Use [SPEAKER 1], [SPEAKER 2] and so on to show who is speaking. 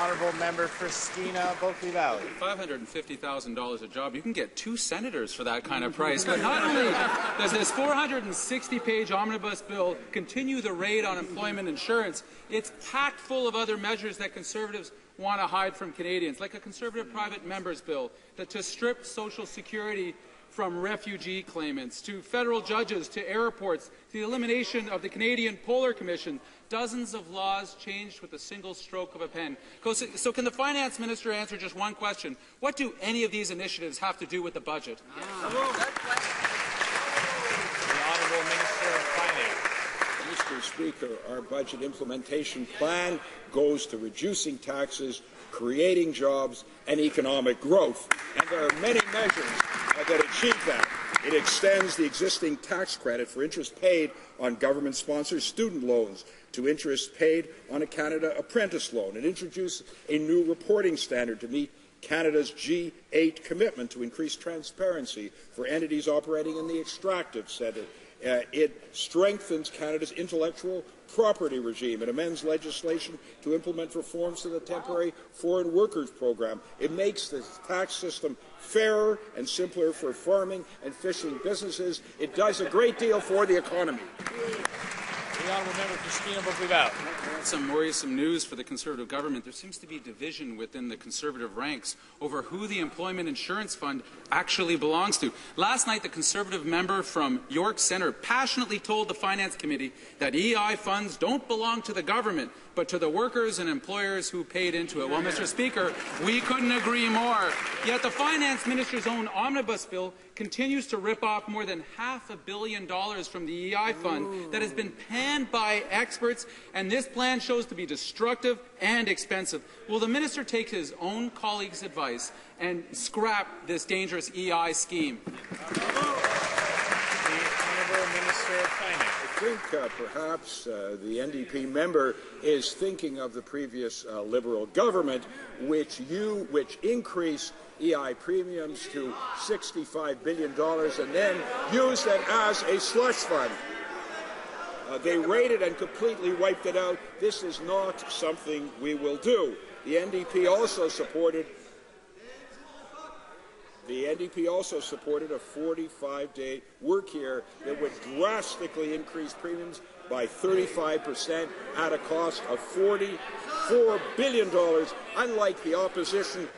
[SPEAKER 1] Honourable Member for Skeena, Bulkley Valley.
[SPEAKER 2] $550,000 a job. You can get 2 senators for that kind of price. But not only does this 460-page omnibus bill continue the raid on employment insurance, it's packed full of other measures that Conservatives want to hide from Canadians, like a Conservative private members bill to strip Social Security from refugee claimants, to federal judges, to airports, to the elimination of the Canadian Polar Commission. Dozens of laws changed with a single stroke of a pen. So can the Finance Minister answer just one question? What do any of these initiatives have to do with the budget?
[SPEAKER 1] The Honourable Minister of Finance.
[SPEAKER 3] Mr. Speaker, our budget implementation plan goes to reducing taxes, creating jobs, and economic growth. And there are many measures that achieve that. It extends the existing tax credit for interest paid on government-sponsored student loans to interest paid on a Canada Apprentice loan. It introduces a new reporting standard to meet Canada's G8 commitment to increase transparency for entities operating in the extractive sector. It strengthens Canada's intellectual property regime. It amends legislation to implement reforms to the temporary foreign workers program. It makes the tax system fairer and simpler for farming and fishing businesses. It does a great deal for the economy.
[SPEAKER 1] The Honourable Member for Skeena, Bulkley Valley.
[SPEAKER 2] Some worrisome news for the Conservative government. There seems to be division within the Conservative ranks over who the Employment Insurance Fund actually belongs to. Last night, the Conservative member from York Centre passionately told the Finance Committee that EI funds don't belong to the government, but to the workers and employers who paid into it. Well, Mr. Speaker, we couldn't agree more. Yet the Finance Minister's own omnibus bill continues to rip off more than $500 million from the EI fund that has been panned by experts, and this plan shows to be destructive and expensive. Will the minister take his own colleagues' advice and scrap this dangerous EI scheme?
[SPEAKER 1] The Honourable Minister of Finance.
[SPEAKER 3] I think perhaps the NDP member is thinking of the previous Liberal government, which increased EI premiums to $65 billion and then used it as a slush fund. They raided and completely wiped it out. This is not something we will do. The NDP also supported a 45-day work year that would drastically increase premiums by 35% at a cost of $44 billion, unlike the opposition